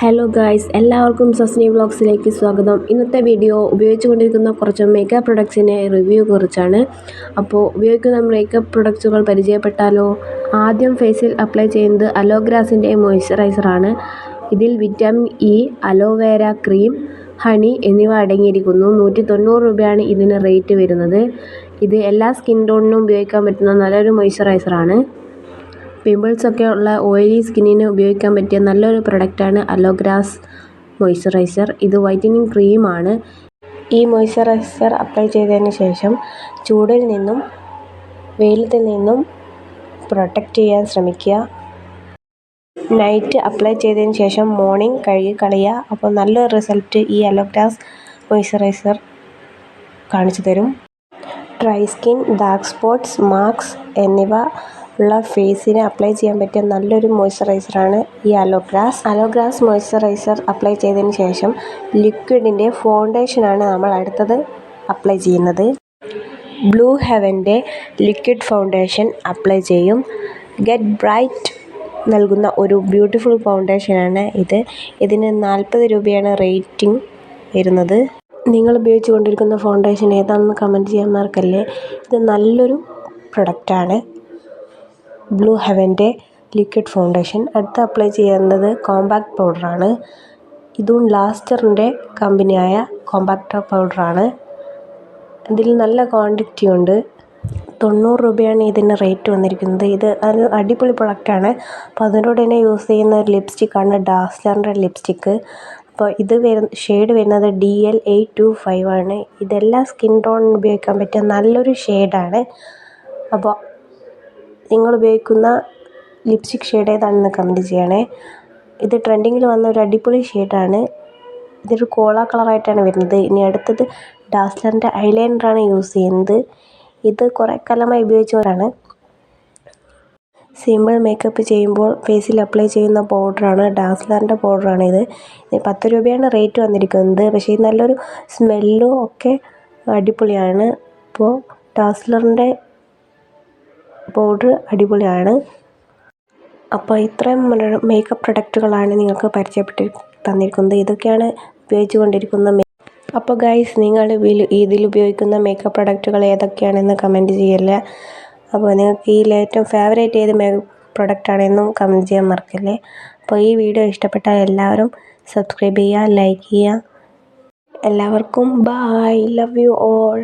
Hello guys, എല്ലാവർക്കും സസ്നി വ്ളോഗ്സിലേക്ക് സ്വാഗതം. ഇന്നത്തെ വീഡിയോ ഉപയോഗിച്ചുകൊണ്ടിരിക്കുന്ന കുറച്ച് മേക്കപ്പ് പ്രൊഡക്ട്സിൻ്റെ റിവ്യൂ കുറിച്ചാണ്. അപ്പോൾ ഉപയോഗിക്കുന്ന മേക്കപ്പ് പ്രൊഡക്ട്സുകൾ പരിചയപ്പെട്ടാലോ. ആദ്യം ഫേസിൽ അപ്ലൈ ചെയ്യുന്നത് അലോഗ്രാസിൻ്റെ മോയ്സ്ചറൈസറാണ്. ഇതിൽ vitamin E, aloe vera cream, honey എന്നിവ അടങ്ങിയിരിക്കുന്നു. 190 രൂപയാണ് ഇതിന് റേറ്റ് വരുന്നത്. ഇത് എല്ലാ സ്കിൻ ടോണിനും ഉപയോഗിക്കാൻ പറ്റുന്ന നല്ലൊരു മോയ്സ്ചറൈസറാണ്. പിമ്പിൾസൊക്കെ ഉള്ള ഓയിലി സ്കിന്നിന് ഉപയോഗിക്കാൻ പറ്റിയ നല്ലൊരു പ്രൊഡക്റ്റാണ് അലോഗ്രാസ് മോയ്സ്ചറൈസർ. ഇത് വൈറ്റനിങ് ക്രീമാണ്. ഈ മോയ്സ്ചറൈസർ അപ്ലൈ ചെയ്തതിന് ശേഷം ചൂടിൽ നിന്നും വെയിലത്തിൽ നിന്നും പ്രൊട്ടക്റ്റ് ചെയ്യാൻ ശ്രമിക്കുക. നൈറ്റ് അപ്ലൈ ചെയ്തതിന് ശേഷം മോർണിംഗ് കഴുകി കളയുക. അപ്പോൾ നല്ലൊരു റിസൾട്ട് ഈ അലോഗ്രാസ് മോയ്സ്ചറൈസർ കാണിച്ചു തരും. Dry skin, dark spots, marks എന്നിവ ഉള്ള ഫേസിന് അപ്ലൈ ചെയ്യാൻ പറ്റിയ നല്ലൊരു മോയ്സ്ചറൈസറാണ് ഈ അലോഗ്രാസ് മോയ്സ്ചറൈസർ അപ്ലൈ ചെയ്തതിന് ശേഷം ലിക്വിഡിൻ്റെ ഫൗണ്ടേഷനാണ് നമ്മൾ അടുത്തത് അപ്ലൈ ചെയ്യുന്നത്. ബ്ലൂ ഹെവൻ്റെ ലിക്വിഡ് ഫൗണ്ടേഷൻ അപ്ലൈ ചെയ്യും. ഗെറ്റ് ബ്രൈറ്റ് നൽകുന്ന ഒരു ബ്യൂട്ടിഫുൾ ഫൗണ്ടേഷനാണ് ഇത്. ഇതിന് 40 രൂപയാണ് റേറ്റിംഗ് വരുന്നത്. നിങ്ങൾ ഉപയോഗിച്ച് കൊണ്ടിരിക്കുന്ന ഫൗണ്ടേഷൻ ഏതാണെന്ന് കമൻറ്റ് ചെയ്യാൻ മറക്കല്ലേ. ഇത് നല്ലൊരു പ്രൊഡക്റ്റാണ്, ബ്ലൂ ഹെവൻ്റെ ലിക്വിഡ് ഫൗണ്ടേഷൻ. അടുത്ത് അപ്ലൈ ചെയ്യുന്നത് കോമ്പാക്ട് പൗഡറാണ്. ഇതും ലാസ്റ്ററിൻ്റെ കമ്പനിയായ കോമ്പാക്ട് പൗഡറാണ്. ഇതിൽ നല്ല ക്വാണ്ടിറ്റി ഉണ്ട്. 90 രൂപയാണ് ഇതിന് റേറ്റ് വന്നിരിക്കുന്നത്. ഇത് ഒരു അടിപൊളി പ്രൊഡക്റ്റാണ്. അപ്പോൾ അതിനോട് തന്നെ യൂസ് ചെയ്യുന്ന ഒരു ലിപ്സ്റ്റിക്കാണ് ഡാസ്ലറിൻ്റെ ലിപ്സ്റ്റിക്ക്. അപ്പോൾ ഇത് ഷെയ്ഡ് വരുന്നത് DL825 ആണ്. ഇതെല്ലാ സ്കിൻ ടോണിനും ഉപയോഗിക്കാൻ പറ്റിയ നല്ലൊരു ഷെയ്ഡാണ്. അപ്പോൾ നിങ്ങൾ ഉപയോഗിക്കുന്ന ലിപ്സ്റ്റിക് ഷെയ്ഡ് ഏതാണെന്ന് കമൻറ്റ് ചെയ്യണേ. ഇത് ട്രെൻഡിങ്ങിൽ വന്ന ഒരു അടിപൊളി ഷെയ്ഡാണ്. ഇതൊരു കോള കളറായിട്ടാണ് വരുന്നത്. ഇനി അടുത്തത് ഡാസ്ലറിൻ്റെ ഐലൈനറാണ് യൂസ് ചെയ്യുന്നത്. ഇത് കുറേ കാലമായി ഉപയോഗിച്ചവരാണ്. സിമ്പിൾ മേക്കപ്പ് ചെയ്യുമ്പോൾ ഫേസിൽ അപ്ലൈ ചെയ്യുന്ന പൗഡറാണ്, ഡാസ്ലറിൻ്റെ പൗഡറാണ് ഇത്. 10 രൂപയാണ് റേറ്റ് വന്നിരിക്കുന്നത്. പക്ഷേ ഇത് നല്ലൊരു സ്മെല്ലും ഒക്കെ അടിപൊളിയാണ്. അപ്പോൾ ഡാസ്ലറിൻ്റെ പൗഡർ അടിപൊളിയാണ്. അപ്പോൾ ഇത്രയും മേക്കപ്പ് പ്രൊഡക്റ്റുകളാണ് നിങ്ങൾക്ക് പരിചയപ്പെട്ട് തന്നിരിക്കുന്നത്. ഇതൊക്കെയാണ് ഉപയോഗിച്ച് കൊണ്ടിരിക്കുന്ന അപ്പോൾ ഗൈസ്, നിങ്ങൾ ഇതിൽ ഉപയോഗിക്കുന്ന മേക്കപ്പ് പ്രൊഡക്റ്റുകൾ ഏതൊക്കെയാണെന്ന് കമൻറ്റ് ചെയ്യില്ല. അപ്പോൾ നിങ്ങൾക്ക് ഇതിൽ ഏറ്റവും ഫേവറേറ്റ് ഏത് പ്രൊഡക്റ്റാണെന്നും കമൻറ്റ് ചെയ്യാൻ മറക്കല്ലേ. അപ്പോൾ ഈ വീഡിയോ ഇഷ്ടപ്പെട്ടാൽ എല്ലാവരും സബ്സ്ക്രൈബ് ചെയ്യുക, ലൈക്ക് ചെയ്യുക. എല്ലാവർക്കും ബൈ, ലവ് യു ഓൾ.